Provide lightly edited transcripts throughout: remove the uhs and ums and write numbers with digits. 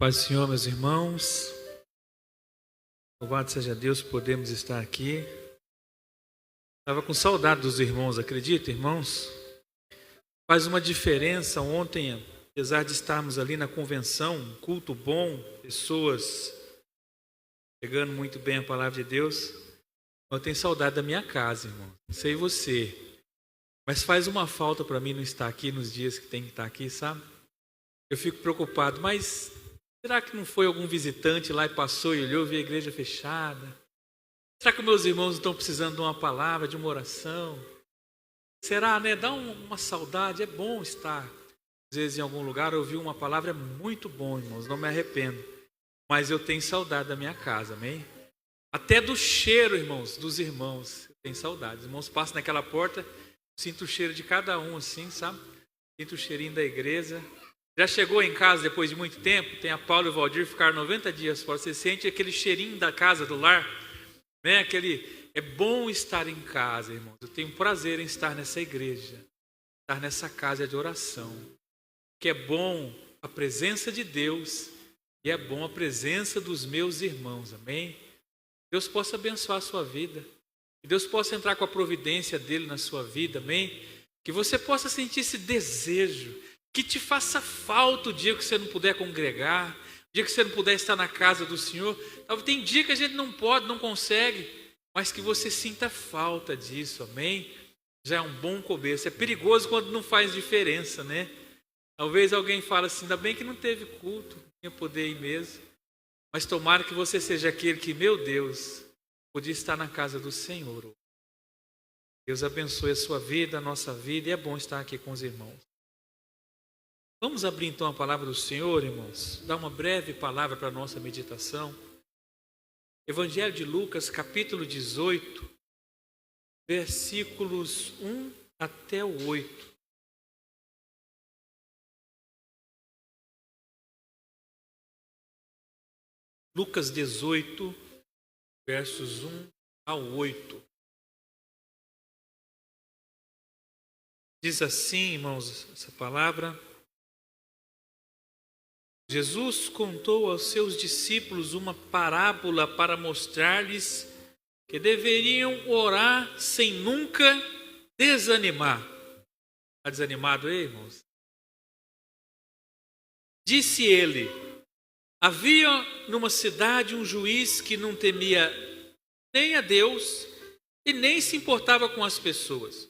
Paz do Senhor, meus irmãos. Louvado seja Deus, podemos estar aqui. Estava com saudade dos irmãos, acredita, irmãos? Faz uma diferença ontem, apesar de estarmos ali na convenção, um culto bom, pessoas pegando muito bem a palavra de Deus. Eu tenho saudade da minha casa, irmão. Não sei você, mas faz uma falta para mim não estar aqui nos dias que tem que estar aqui, sabe? Eu fico preocupado, mas será que não foi algum visitante lá e passou e olhou, viu a igreja fechada? Será que meus irmãos estão precisando de uma palavra, de uma oração? Será, né? Dá uma saudade, é bom estar. Às vezes em algum lugar ouvir uma palavra é muito bom, irmãos, não me arrependo. Mas eu tenho saudade da minha casa, amém? Até do cheiro, irmãos, dos irmãos, eu tenho saudade. Os irmãos passam naquela porta, sinto o cheiro de cada um assim, sabe? Sinto o cheirinho da igreja. Já chegou em casa depois de muito tempo? Tem a Paulo e o Valdir, ficaram 90 dias fora. Você sente aquele cheirinho da casa, do lar? Né? É bom estar em casa, irmãos. Eu tenho prazer em estar nessa igreja, estar nessa casa de oração. Que é bom a presença de Deus e é bom a presença dos meus irmãos, amém? Deus possa abençoar a sua vida. Que Deus possa entrar com a providência dele na sua vida, amém? Que você possa sentir esse desejo, que te faça falta o dia que você não puder congregar, o dia que você não puder estar na casa do Senhor. Tem dia que a gente não pode, não consegue, mas que você sinta falta disso, amém? Já é um bom começo. É perigoso quando não faz diferença, né? Talvez alguém fale assim, ainda bem que não teve culto, não ia poder ir mesmo. Mas tomara que você seja aquele que, meu Deus, podia estar na casa do Senhor. Deus abençoe a sua vida, a nossa vida, e é bom estar aqui com os irmãos. Vamos abrir então a palavra do Senhor, irmãos. Dar uma breve palavra para a nossa meditação. Evangelho de Lucas, capítulo 18, versículos 1 até o 8. Lucas 18, versos 1 ao 8. Diz assim, irmãos, essa palavra. Jesus contou aos seus discípulos uma parábola para mostrar-lhes que deveriam orar sem nunca desanimar. Está desanimado aí, irmãos? Disse ele: havia numa cidade um juiz que não temia nem a Deus e nem se importava com as pessoas.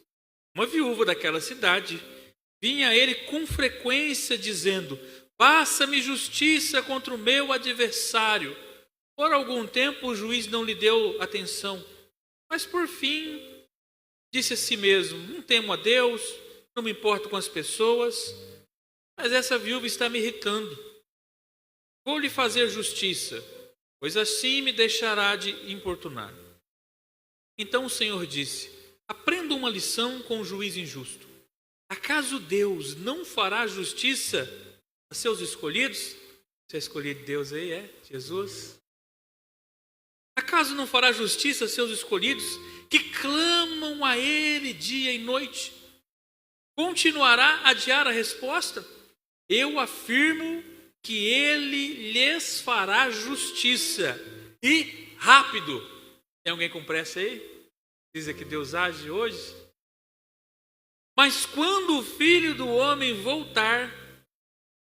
Uma viúva daquela cidade vinha a ele com frequência dizendo: faça-me justiça contra o meu adversário. Por algum tempo o juiz não lhe deu atenção, mas por fim disse a si mesmo: não temo a Deus, não me importo com as pessoas, mas essa viúva está me irritando. Vou lhe fazer justiça, pois assim me deixará de importunar. Então o Senhor disse: aprenda uma lição com o juiz injusto. Acaso Deus não fará justiça a seus escolhidos? Você é escolhido de Deus aí, é? Jesus? Acaso não fará justiça a seus escolhidos que clamam a Ele dia e noite? Continuará a adiar a resposta? Eu afirmo que Ele lhes fará justiça e rápido. Tem alguém com pressa aí? Diz que Deus age hoje? Mas quando o Filho do Homem voltar,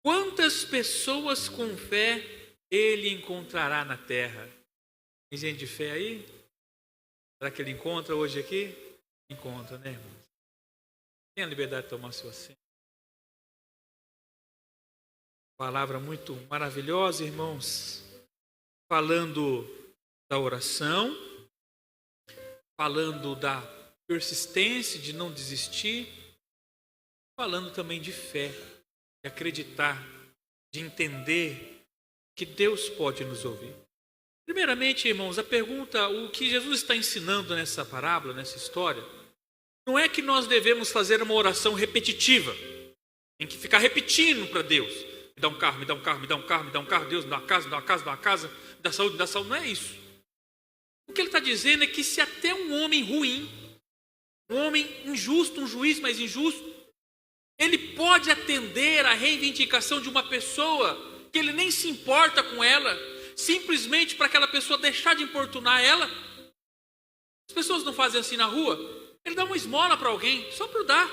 quantas pessoas com fé ele encontrará na terra? Tem gente de fé aí? Será que ele encontra hoje aqui? Encontra, né, irmão? Tem a liberdade de tomar seu assento. Palavra muito maravilhosa, irmãos. Falando da oração, falando da persistência, de não desistir, falando também de fé, de acreditar, de entender que Deus pode nos ouvir. Primeiramente, irmãos, a pergunta, o que Jesus está ensinando nessa parábola, nessa história, não é que nós devemos fazer uma oração repetitiva, em que ficar repetindo para Deus: me dá um carro, me dá um carro, me dá um carro, me dá um carro, Deus, me dá uma casa, me dá uma casa, me dá uma casa, me dá saúde, não é isso. O que ele está dizendo é que se até um homem ruim, um homem injusto, um juiz mais injusto, ele pode atender à reivindicação de uma pessoa que ele nem se importa com ela, simplesmente para aquela pessoa deixar de importunar ela. As pessoas não fazem assim na rua. Ele dá uma esmola para alguém, só por dar.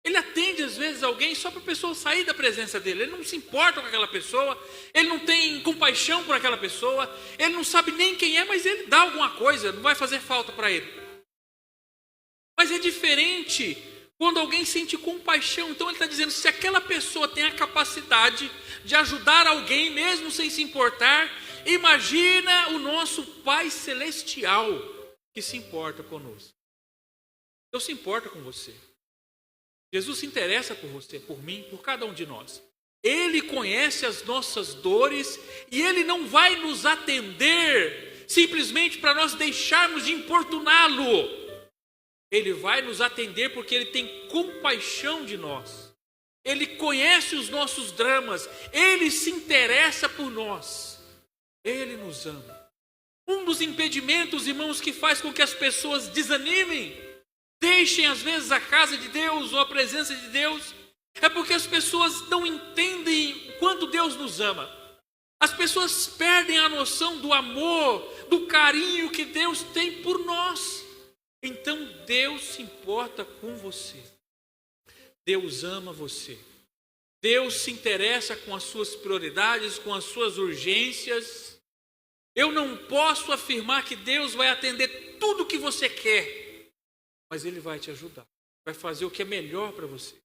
Ele atende às vezes alguém só para a pessoa sair da presença dele. Ele não se importa com aquela pessoa, ele não tem compaixão por aquela pessoa, ele não sabe nem quem é, mas ele dá alguma coisa, não vai fazer falta para ele. Mas é diferente quando alguém sente compaixão. Então ele está dizendo, se aquela pessoa tem a capacidade de ajudar alguém, mesmo sem se importar, imagina o nosso Pai Celestial que se importa conosco. Deus se importa com você. Jesus se interessa por você, por mim, por cada um de nós. Ele conhece as nossas dores e Ele não vai nos atender simplesmente para nós deixarmos de importuná-lo. Ele vai nos atender porque Ele tem compaixão de nós. Ele conhece os nossos dramas. Ele se interessa por nós. Ele nos ama. Um dos impedimentos, irmãos, que faz com que as pessoas desanimem, deixem às vezes a casa de Deus ou a presença de Deus, é porque as pessoas não entendem quanto Deus nos ama. As pessoas perdem a noção do amor, do carinho que Deus tem por nós. Então Deus se importa com você. Deus ama você. Deus se interessa com as suas prioridades, com as suas urgências. Eu não posso afirmar que Deus vai atender tudo o que você quer, mas Ele vai te ajudar, vai fazer o que é melhor para você.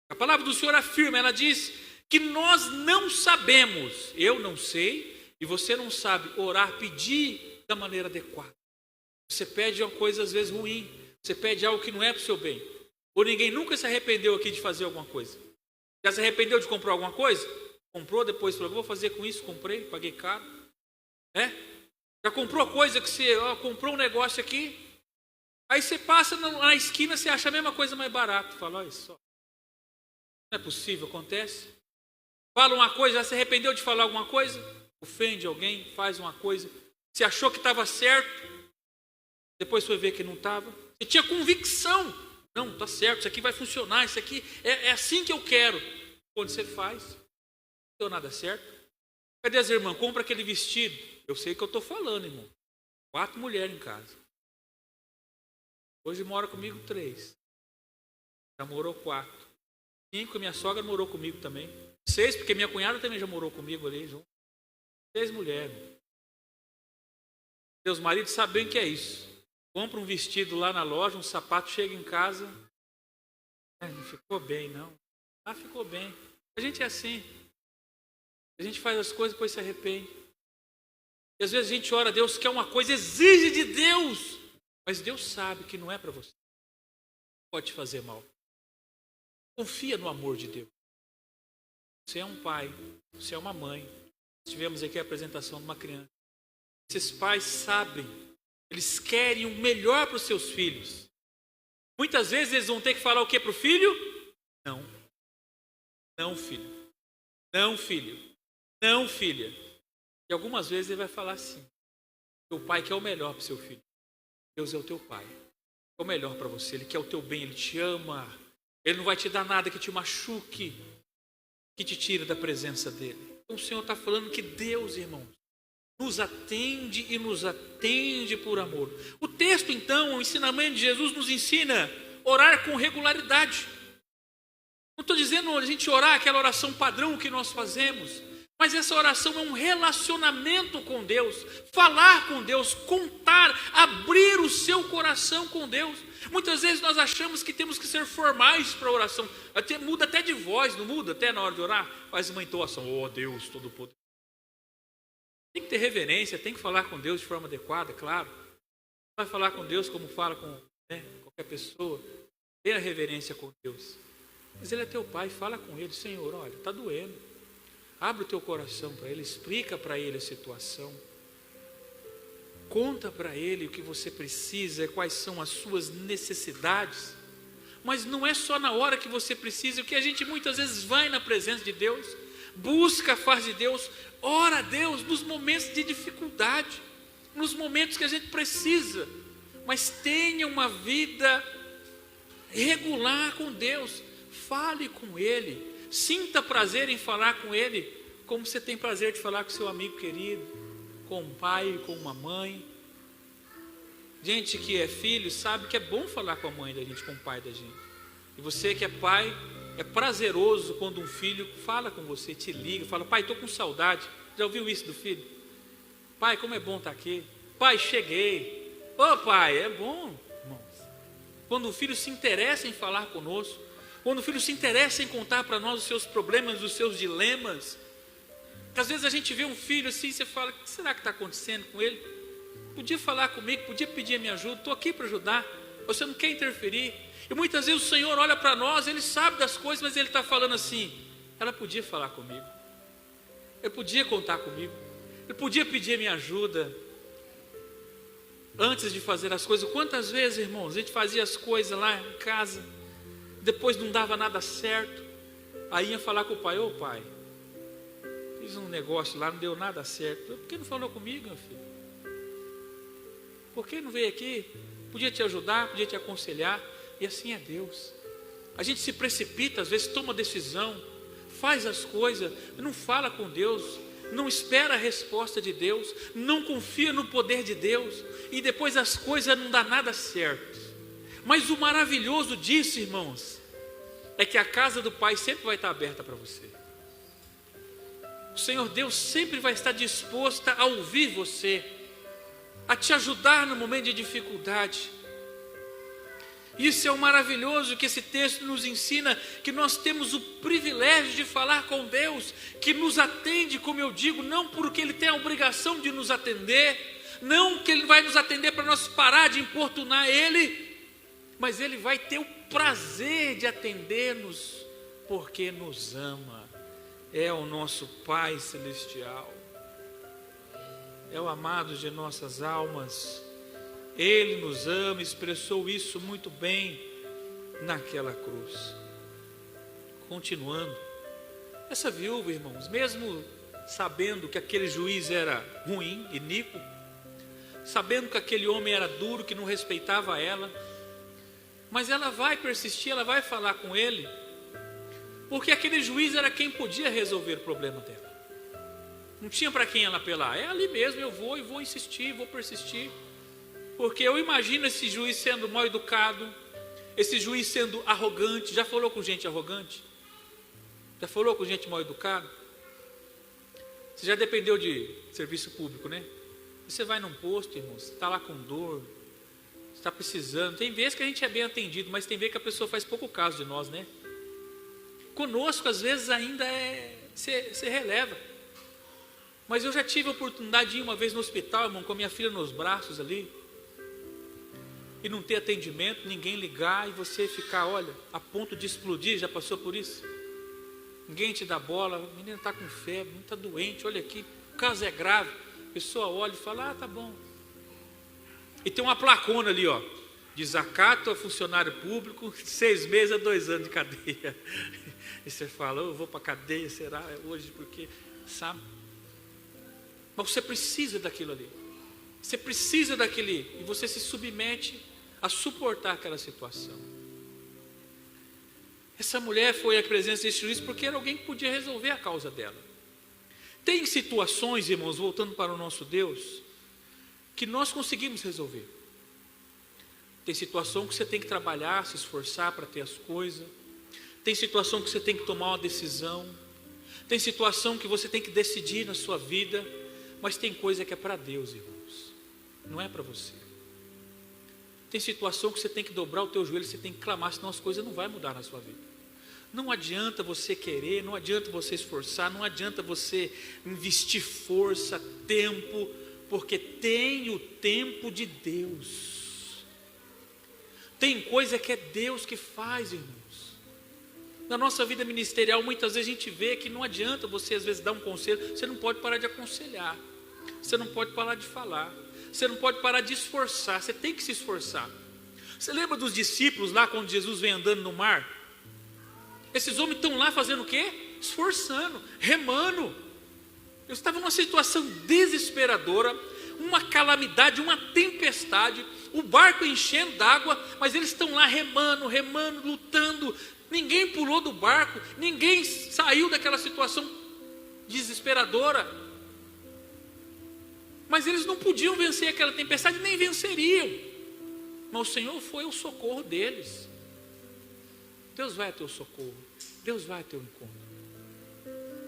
A palavra do Senhor afirma, ela diz que nós não sabemos, eu não sei, e você não sabe orar, pedir da maneira adequada. Você pede uma coisa às vezes ruim, você pede algo que não é para o seu bem. Ou ninguém nunca se arrependeu aqui de fazer alguma coisa. Já se arrependeu de comprar alguma coisa? Comprou, depois falou, vou fazer com isso, comprei, paguei caro. Já comprou coisa que você comprou um negócio aqui, aí você passa na esquina, você acha a mesma coisa mais barata. Fala, olha só, não é possível, acontece. Fala uma coisa, já se arrependeu de falar alguma coisa, ofende alguém, faz uma coisa, você achou que estava certo, depois foi ver que não estava. Você tinha convicção, não, está certo, isso aqui vai funcionar, isso aqui é assim que eu quero. Quando você faz, não deu nada certo. Cadê as irmãs? Compra aquele vestido. Eu sei o que eu estou falando, irmão. 4 mulheres em casa. Hoje mora comigo 3. Já morou 4. 5, minha sogra morou comigo também. 6, porque minha cunhada também já morou comigo ali junto. 6 mulheres. Meus maridos sabem o que é isso. Compra um vestido lá na loja, um sapato, chega em casa. Não ficou bem, não. Ah, ficou bem. A gente é assim. A gente faz as coisas e depois se arrepende. E às vezes a gente ora a Deus, quer uma coisa, exige de Deus. Mas Deus sabe que não é para você. Pode te fazer mal. Confia no amor de Deus. Você é um pai, você é uma mãe. Tivemos aqui a apresentação de uma criança. Esses pais sabem, eles querem o melhor para os seus filhos. Muitas vezes eles vão ter que falar o que para o filho? Não. Não, filho. Não, filho. Não, filha. E algumas vezes ele vai falar assim. O pai quer o melhor para o seu filho. Deus é o teu pai. É o melhor para você. Ele quer o teu bem, ele te ama. Ele não vai te dar nada que te machuque, que te tire da presença dele. Então o Senhor está falando que Deus, irmãos, nos atende e nos atende por amor. O texto, então, o ensinamento de Jesus nos ensina a orar com regularidade. Não estou dizendo a gente orar aquela oração padrão que nós fazemos, mas essa oração é um relacionamento com Deus, falar com Deus, contar, abrir o seu coração com Deus. Muitas vezes nós achamos que temos que ser formais para a oração, muda até de voz, não muda? Até na hora de orar, faz uma entoação, oh Deus Todo-Poderoso. Tem que ter reverência, tem que falar com Deus de forma adequada, claro. Não vai falar com Deus como fala com qualquer pessoa, tenha reverência com Deus. Mas Ele é teu pai, fala com Ele, Senhor, olha, está doendo. Abre o teu coração para Ele, explica para Ele a situação. Conta para Ele o que você precisa, quais são as suas necessidades. Mas não é só na hora que você precisa, porque a gente muitas vezes vai na presença de Deus, busca a face de Deus, ora a Deus nos momentos de dificuldade, nos momentos que a gente precisa. Mas tenha uma vida regular com Deus, fale com Ele. Sinta prazer em falar com Ele. como você tem prazer de falar com seu amigo querido, com um pai, com uma mãe. Gente que é filho sabe que é bom falar com a mãe da gente, com o pai da gente. E você que é pai, é prazeroso quando um filho fala com você, te liga, fala: pai, estou com saudade. Já ouviu isso do filho? Pai, como é bom estar aqui. Pai, cheguei. Ô pai, é bom, irmãos. Quando o filho se interessa em falar conosco, quando o filho se interessa em contar para nós os seus problemas, os seus dilemas. Às vezes a gente vê um filho assim, você fala: o que será que está acontecendo com ele? Podia falar comigo, podia pedir a minha ajuda, estou aqui para ajudar. Você não quer interferir. E muitas vezes o Senhor olha para nós, Ele sabe das coisas, mas Ele está falando assim: ela podia falar comigo, Ele podia contar comigo, Ele podia pedir a minha ajuda antes de fazer as coisas. Quantas vezes, irmãos, a gente fazia as coisas lá em casa, depois não dava nada certo, aí ia falar com o pai: ô pai, fiz um negócio lá, não deu nada certo. Por que não falou comigo, meu filho? Por que não veio aqui? Podia te ajudar, podia te aconselhar. E assim é Deus. A gente se precipita, às vezes toma decisão, faz as coisas, não fala com Deus, não espera a resposta de Deus, não confia no poder de Deus, e depois as coisas não dão nada certo. Mas o maravilhoso disso, irmãos, é que a casa do Pai sempre vai estar aberta para você. O Senhor Deus sempre vai estar disposto a ouvir você, a te ajudar no momento de dificuldade. Isso é o maravilhoso que esse texto nos ensina, que nós temos o privilégio de falar com Deus, que nos atende, como eu digo, não porque Ele tem a obrigação de nos atender, não que Ele vai nos atender para nós parar de importunar Ele, mas Ele vai ter o prazer de atender-nos, porque nos ama. É o nosso Pai Celestial, é o amado de nossas almas. Ele nos ama, expressou isso muito bem naquela cruz. Continuando, essa viúva, irmãos, mesmo sabendo que aquele juiz era ruim, iníquo, sabendo que aquele homem era duro, que não respeitava ela, mas ela vai persistir, ela vai falar com ele, porque aquele juiz era quem podia resolver o problema dela. Não tinha para quem ela apelar. É ali mesmo, eu vou e vou insistir, vou persistir. Porque eu imagino esse juiz sendo mal educado, esse juiz sendo arrogante. Já falou com gente arrogante? Já falou com gente mal educada? Você já dependeu de serviço público, né? Você vai num posto, irmão, você está lá com dor, você está precisando. Tem vezes que a gente é bem atendido, mas tem vezes que a pessoa faz pouco caso de nós, né? Conosco, às vezes, ainda você releva. Mas eu já tive a oportunidade de ir uma vez no hospital, irmão, com a minha filha nos braços ali, e não ter atendimento, ninguém ligar, e você ficar, olha, a ponto de explodir. Já passou por isso? Ninguém te dá bola, o menino está com febre, não está doente, olha aqui, o caso é grave. A pessoa olha e fala: ah, tá bom. E tem uma placona ali, ó, desacato a funcionário público, 6 meses a 2 anos de cadeia. E você fala: eu vou para a cadeia, será hoje? Porque, sabe? Mas você precisa daquilo ali. Você precisa daquele, e você se submete a suportar aquela situação. Essa mulher foi à presença desse juiz porque era alguém que podia resolver a causa dela. Tem situações, irmãos, voltando para o nosso Deus, que nós conseguimos resolver. Tem situação que você tem que trabalhar, se esforçar para ter as coisas. Tem situação que você tem que tomar uma decisão. Tem situação que você tem que decidir na sua vida. Mas tem coisa que é para Deus, irmãos, não é para você. Tem situação que você tem que dobrar o teu joelho, você tem que clamar, senão as coisas não vão mudar na sua vida. Não adianta você querer, não adianta você esforçar, não adianta você investir força, tempo, porque tem o tempo de Deus. Tem coisa que é Deus que faz, irmãos. Na nossa vida ministerial, muitas vezes a gente vê que não adianta você às vezes dar um conselho, você não pode parar de aconselhar, você não pode parar de falar, você não pode parar de esforçar, você tem que se esforçar. Você lembra dos discípulos lá quando Jesus vem andando no mar? Esses homens estão lá fazendo o quê? Esforçando, remando. Eles estavam numa situação desesperadora, uma calamidade, uma tempestade, o barco enchendo d'água, mas eles estão lá remando, lutando. Ninguém pulou do barco, ninguém saiu daquela situação desesperadora. Mas eles não podiam vencer aquela tempestade, nem venceriam. Mas o Senhor foi o socorro deles. Deus vai ao teu socorro. Deus vai ao teu encontro.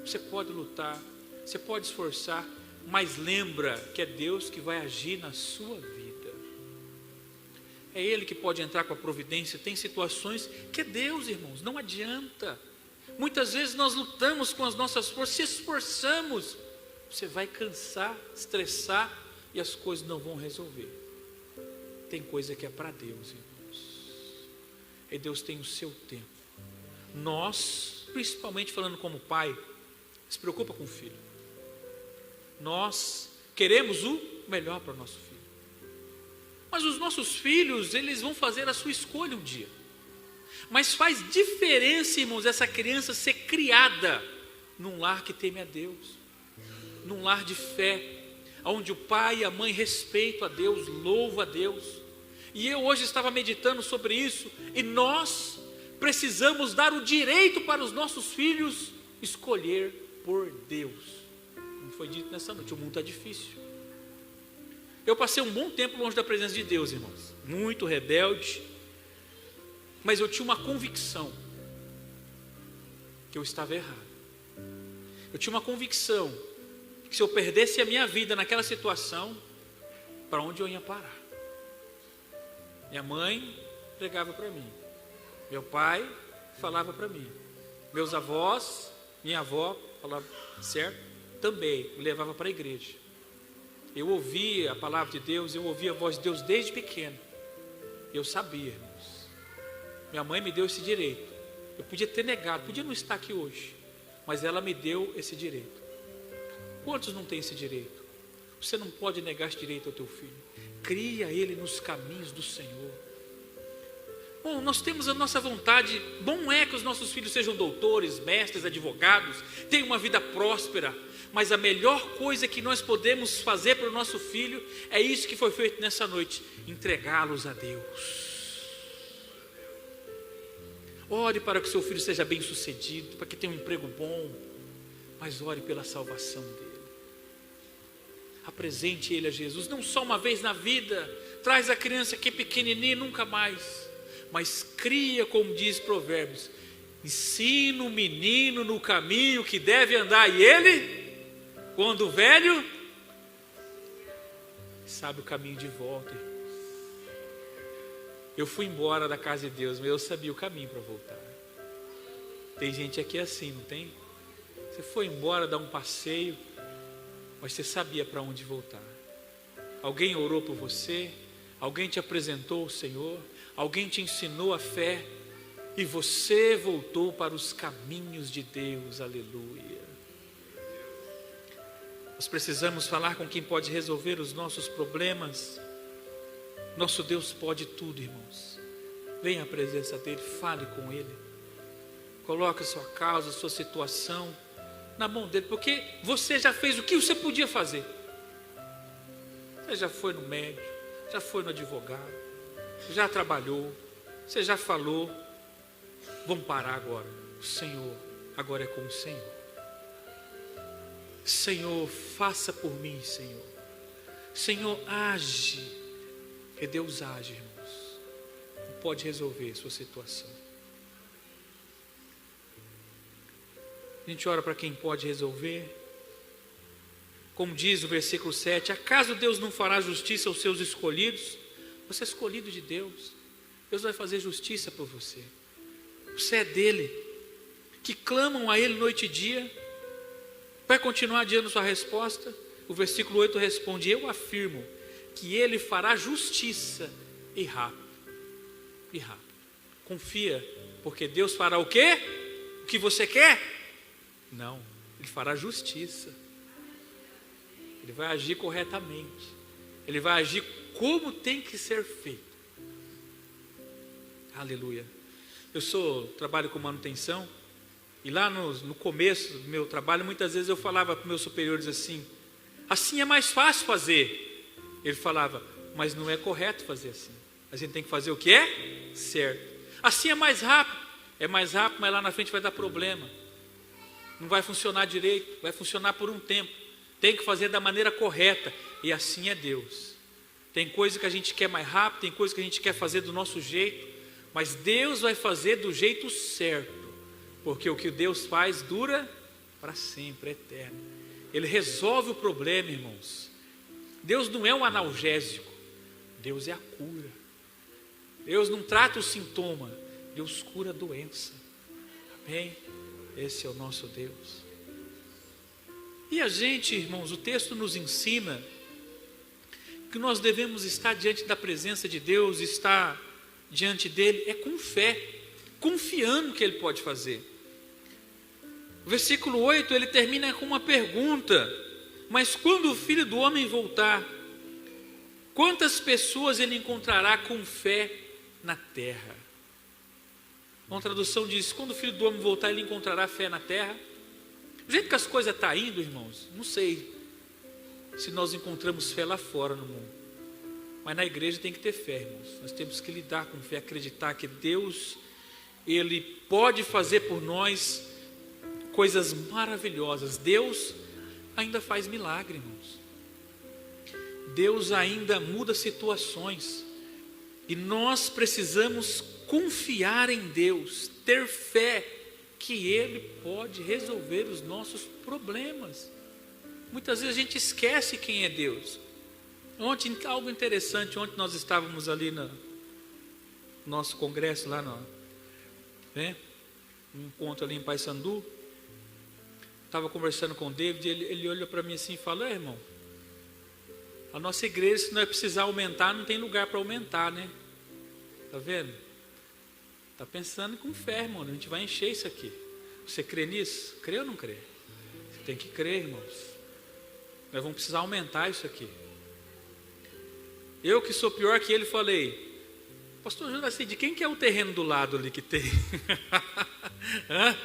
Você pode lutar, você pode esforçar, mas lembra que é Deus que vai agir na sua vida. É Ele que pode entrar com a providência. Tem situações que é Deus, irmãos, não adianta. Muitas vezes nós lutamos com as nossas forças, se esforçamos, você vai cansar, estressar e as coisas não vão resolver. Tem coisa que é para Deus, irmãos. E Deus tem o seu tempo. Nós, principalmente falando como pai, se preocupa com o filho. Nós queremos o melhor para o nosso filho. Mas os nossos filhos, eles vão fazer a sua escolha um dia. Mas faz diferença, irmãos, essa criança ser criada num lar que teme a Deus, num lar de fé, onde o pai e a mãe respeitam a Deus, louvam a Deus. E eu hoje estava meditando sobre isso, e nós precisamos dar o direito para os nossos filhos escolher por Deus. Como foi dito nessa noite, o mundo está difícil. Eu passei um bom tempo longe da presença de Deus, irmãos, muito rebelde, mas eu tinha uma convicção que eu estava errado. Eu tinha uma convicção que se eu perdesse a minha vida naquela situação, para onde eu ia parar? Minha mãe pregava para mim, meu pai falava para mim, meus avós, minha avó falava, certo? Também me levava para a igreja. Eu ouvia a palavra de Deus, eu ouvia a voz de Deus desde pequeno. Eu sabia, irmãos. Minha mãe me deu esse direito. Eu podia ter negado, podia não estar aqui hoje, mas ela me deu esse direito. Quantos não têm esse direito? Você não pode negar esse direito ao teu filho. Cria ele nos caminhos do Senhor. Bom, nós temos a nossa vontade. Bom é que os nossos filhos sejam doutores, mestres, advogados, tenham uma vida próspera. Mas a melhor coisa que nós podemos fazer para o nosso filho é isso que foi feito nessa noite: entregá-los a Deus. Ore para que seu filho seja bem sucedido, para que tenha um emprego bom, mas ore pela salvação dele. Apresente ele a Jesus, não só uma vez na vida. Traz a criança que é pequenininha, nunca mais. Mas cria, como diz Provérbios, ensina o menino no caminho que deve andar, e ele, quando velho, sabe o caminho de volta. Eu fui embora da casa de Deus, mas eu sabia o caminho para voltar. Tem gente aqui assim, não tem? Você foi embora dar um passeio, mas você sabia para onde voltar. Alguém orou por você, alguém te apresentou o Senhor, alguém te ensinou a fé, e você voltou para os caminhos de Deus. Aleluia. Nós precisamos falar com quem pode resolver os nossos problemas. Nosso Deus pode tudo, irmãos. Venha à presença dele, fale com ele. Coloque a sua causa, a sua situação na mão dele, porque você já fez o que você podia fazer. Você já foi no médico, já foi no advogado, já trabalhou, você já falou. Vamos parar agora. O Senhor, agora é com o Senhor. Senhor, faça por mim, Senhor. Senhor, age. Que Deus age, irmãos. Pode resolver a sua situação. A gente ora para quem pode resolver. Como diz o versículo 7, acaso Deus não fará justiça aos seus escolhidos? Você é escolhido de Deus. Deus vai fazer justiça por você. Você é dele. Que clamam a ele noite e dia. Vai continuar adiando sua resposta? O versículo 8 responde, eu afirmo que ele fará justiça e rápido. E rápido. Confia, porque Deus fará o quê? O que você quer? Não, ele fará justiça. Ele vai agir corretamente. Ele vai agir como tem que ser feito. Aleluia. Eu trabalho com manutenção, e lá no começo do meu trabalho, muitas vezes eu falava para os meus superiores assim é mais fácil fazer. Ele falava, mas não é correto fazer assim. A gente tem que fazer o que é certo. Assim é mais rápido, mas lá na frente vai dar problema. não vai funcionar direito, vai funcionar por um tempo. Tem que fazer da maneira correta, e assim é Deus. Tem coisa que a gente quer mais rápido, tem coisa que a gente quer fazer do nosso jeito, mas Deus vai fazer do jeito certo, porque o que Deus faz dura para sempre, é eterno. Ele resolve o problema, irmãos. Deus não é um analgésico, Deus é a cura. Deus não trata o sintoma, Deus cura a doença. Amém? Esse é o nosso Deus. E a gente, irmãos, o texto nos ensina que nós devemos estar diante da presença de Deus, estar diante dele, é com fé, confiando que ele pode fazer. O versículo 8, ele termina com uma pergunta: mas quando o Filho do Homem voltar, quantas pessoas ele encontrará com fé na terra? Uma tradução diz: quando o Filho do Homem voltar, ele encontrará fé na terra. Do jeito que as coisas estão indo, irmãos, não sei se nós encontramos fé lá fora no mundo, mas na igreja tem que ter fé, irmãos. Nós temos que lidar com fé, acreditar que Deus, ele pode fazer por nós coisas maravilhosas. Deus ainda faz milagre, irmãos. Deus ainda muda situações, e nós precisamos confiar em Deus, ter fé que ele pode resolver os nossos problemas. Muitas vezes a gente esquece quem é Deus. Ontem, algo interessante, ontem nós estávamos ali no nosso congresso, lá no encontro ali em Paysandu. Estava conversando com o David, ele olhou para mim assim e falou: irmão, a nossa igreja, se não é precisar aumentar, não tem lugar para aumentar, né? Está vendo? Está pensando com fé, irmão, a gente vai encher isso aqui. Você crê nisso? Crê ou não crê? Você tem que crer, irmãos. Nós vamos precisar aumentar isso aqui. Eu que sou pior que ele, falei: pastor Juraci, de quem que é o terreno do lado ali que tem? Hã?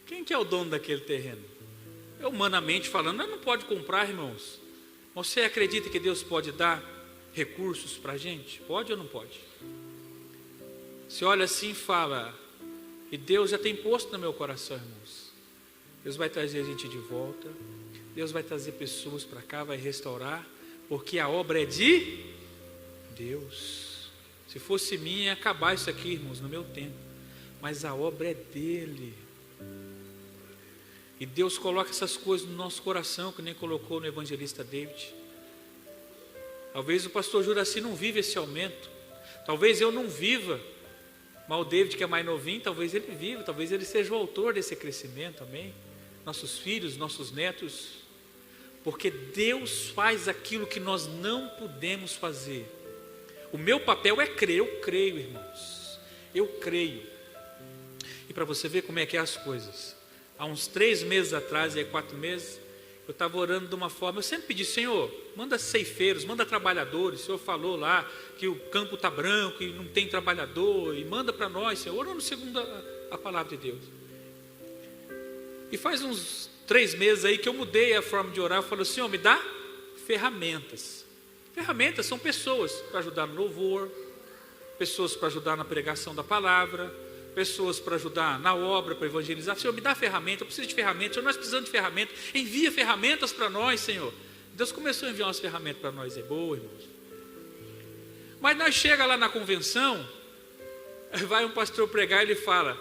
Quem que é o dono daquele terreno? Eu, humanamente falando, nós não pode comprar, irmãos. Você acredita que Deus pode dar recursos para a gente? Pode ou não pode? Você olha assim e fala: e Deus já tem posto no meu coração, irmãos. Deus vai trazer a gente de volta. Deus vai trazer pessoas para cá, vai restaurar, porque a obra é de Deus. Se fosse minha, ia acabar isso aqui, irmãos, no meu tempo. Mas a obra é dele. E Deus coloca essas coisas no nosso coração, que nem colocou no evangelista David. Talvez o pastor Juraci não viva esse aumento. Talvez eu não viva. Mas o David, que é mais novinho, talvez ele viva. Talvez ele seja o autor desse crescimento, amém? Nossos filhos, nossos netos. Porque Deus faz aquilo que nós não podemos fazer. O meu papel é crer. Eu creio, irmãos. Eu creio. E para você ver como é que é as coisas. Há uns 3 meses atrás, 4 meses, eu estava orando de uma forma, eu sempre pedi: Senhor, manda ceifeiros, manda trabalhadores. O Senhor falou lá que o campo está branco e não tem trabalhador, e manda para nós, Senhor, orando segundo a palavra de Deus. E faz uns 3 meses aí que eu mudei a forma de orar. Eu falo: Senhor, me dá ferramentas. Ferramentas são pessoas para ajudar no louvor, pessoas para ajudar na pregação da palavra, pessoas para ajudar na obra, para evangelizar. Senhor, me dá ferramenta, eu preciso de ferramentas. Senhor, nós precisamos de ferramentas. Envia ferramentas para nós, Senhor. Deus começou a enviar umas ferramentas para nós, é boa, irmãos. Mas nós chega lá na convenção, vai um pastor pregar e ele fala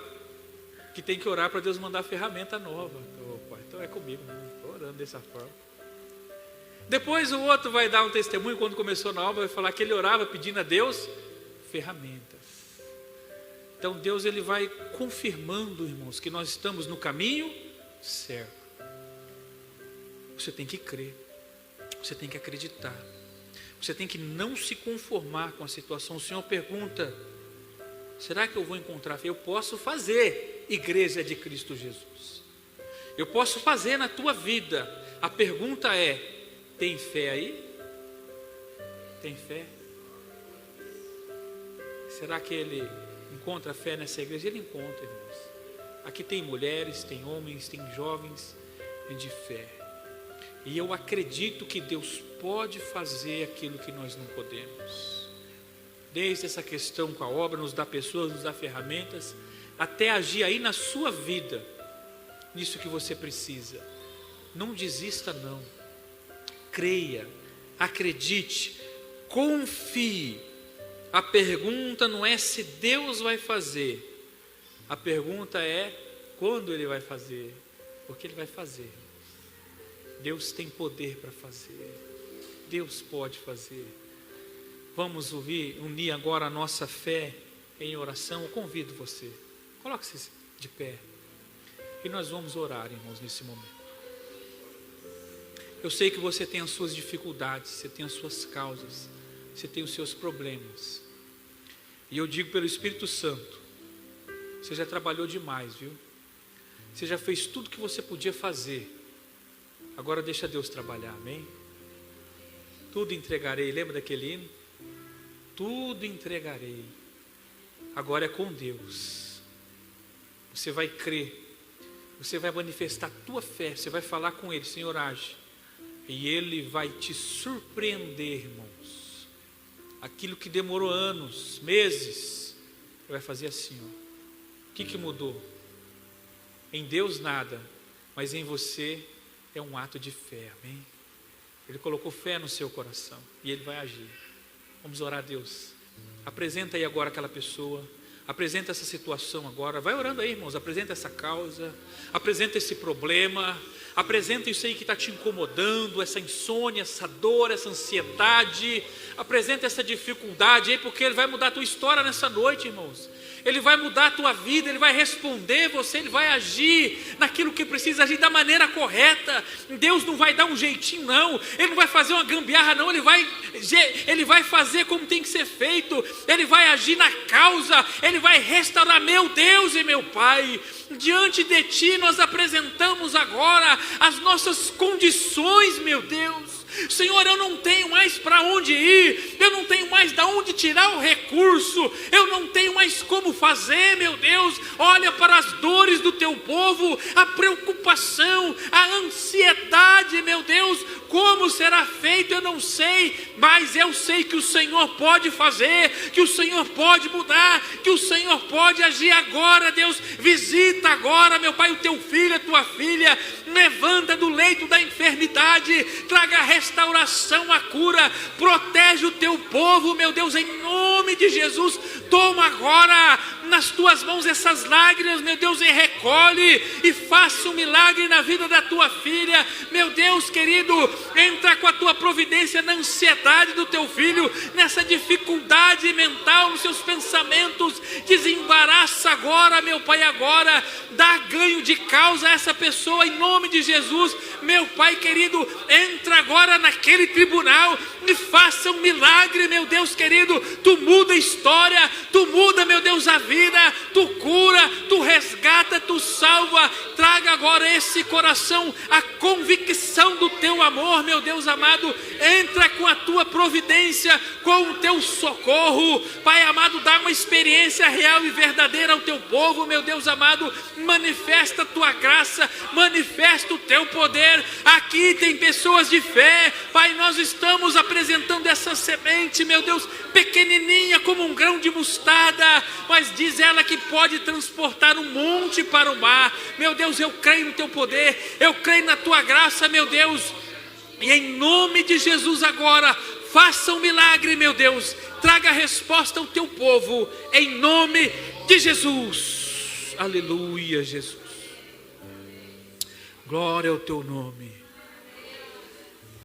que tem que orar para Deus mandar ferramenta nova. Então é comigo, né? Estou orando dessa forma. Depois o outro vai dar um testemunho, quando começou na obra, vai falar que ele orava pedindo a Deus ferramentas. Então Deus, ele vai confirmando, irmãos, que nós estamos no caminho certo. Você tem que crer, você tem que acreditar, você tem que não se conformar com a situação. O Senhor pergunta: será que eu vou encontrar fé? Eu posso fazer igreja de Cristo Jesus, eu posso fazer na tua vida. A pergunta é: tem fé aí? Tem fé? Será que ele encontra fé nessa igreja? Ele encontra, irmãos. Aqui tem mulheres, tem homens, tem jovens de fé. E eu acredito que Deus pode fazer aquilo que nós não podemos. Desde essa questão com a obra, nos dá pessoas, nos dá ferramentas, até agir aí na sua vida. nisso que você precisa. Não desista não. Creia, acredite, confie. A pergunta não é se Deus vai fazer. A pergunta é quando Ele vai fazer. Porque Ele vai fazer. Deus tem poder para fazer. Deus pode fazer. Vamos unir agora a nossa fé em oração. Eu convido você. Coloque-se de pé. E nós vamos orar, irmãos, nesse momento. Eu sei que você tem as suas dificuldades, você tem as suas causas, você tem os seus problemas. E eu digo pelo Espírito Santo, você já trabalhou demais, viu? Você já fez tudo que você podia fazer. Agora deixa Deus trabalhar, amém? Tudo entregarei, lembra daquele hino? Tudo entregarei. Agora é com Deus. Você vai crer. Você vai manifestar a tua fé. Você vai falar com Ele, Senhor, age. E Ele vai te surpreender, irmãos. Aquilo que demorou anos, meses, Ele vai fazer assim, ó. O que mudou? Em Deus nada, mas em você é um ato de fé, amém? Ele colocou fé no seu coração e Ele vai agir. Vamos orar a Deus. Apresenta aí agora aquela pessoa. Apresenta essa situação agora. Vai orando aí, irmãos. Apresenta essa causa. Apresenta esse problema. Apresenta isso aí que está te incomodando. Essa insônia, essa dor, essa ansiedade. Apresenta essa dificuldade aí, porque Ele vai mudar a tua história nessa noite, irmãos. Ele vai mudar a tua vida, Ele vai responder você, Ele vai agir naquilo que precisa agir da maneira correta. Deus não vai dar um jeitinho não, Ele não vai fazer uma gambiarra não, Ele vai fazer como tem que ser feito, Ele vai agir na causa, Ele vai restaurar. Meu Deus e meu Pai, diante de Ti nós apresentamos agora as nossas condições, meu Deus. Senhor, eu não tenho mais para onde ir, eu não tenho mais de onde tirar o recurso, eu não tenho mais como fazer, meu Deus. Olha para as dores do Teu povo, a preocupação, a ansiedade, meu Deus. Como será feito eu não sei, mas eu sei que o Senhor pode fazer, que o Senhor pode mudar, que o Senhor pode agir agora. Deus, visita agora, meu Pai, o Teu filho, a Tua filha, levanta do leito da enfermidade, traga a restauração, a cura, protege o Teu povo, meu Deus, em nome de Jesus. Toma agora nas Tuas mãos essas lágrimas, meu Deus, e recolhe e faça um milagre na vida da Tua filha, meu Deus querido. Entra com a Tua providência na ansiedade do Teu filho, nessa dificuldade mental, nos seus pensamentos. Desembaraça agora, meu Pai, agora. Dá ganho de causa a essa pessoa em nome de Jesus. Meu Pai querido, entra agora naquele tribunal e faça um milagre, meu Deus querido. Tu muda a história, Tu muda, meu Deus, a vida. Tu cura, Tu resgata, Tu salva. Traga agora esse coração a convicção do Teu amor, meu Deus amado. Entra com a Tua providência, com o Teu socorro, Pai amado. Dá uma experiência real e verdadeira ao Teu povo, meu Deus amado. Manifesta a Tua graça, manifesta o Teu poder. Aqui tem pessoas de fé, Pai. Nós estamos apresentando essa semente, meu Deus, pequenininha como um grão de mostarda, mas diz ela que pode transportar um monte para o mar. Meu Deus, eu creio no Teu poder, eu creio na Tua graça, meu Deus. E em nome de Jesus agora, faça um milagre, meu Deus. Traga a resposta ao Teu povo, em nome de Jesus. Aleluia, Jesus. Glória ao Teu nome.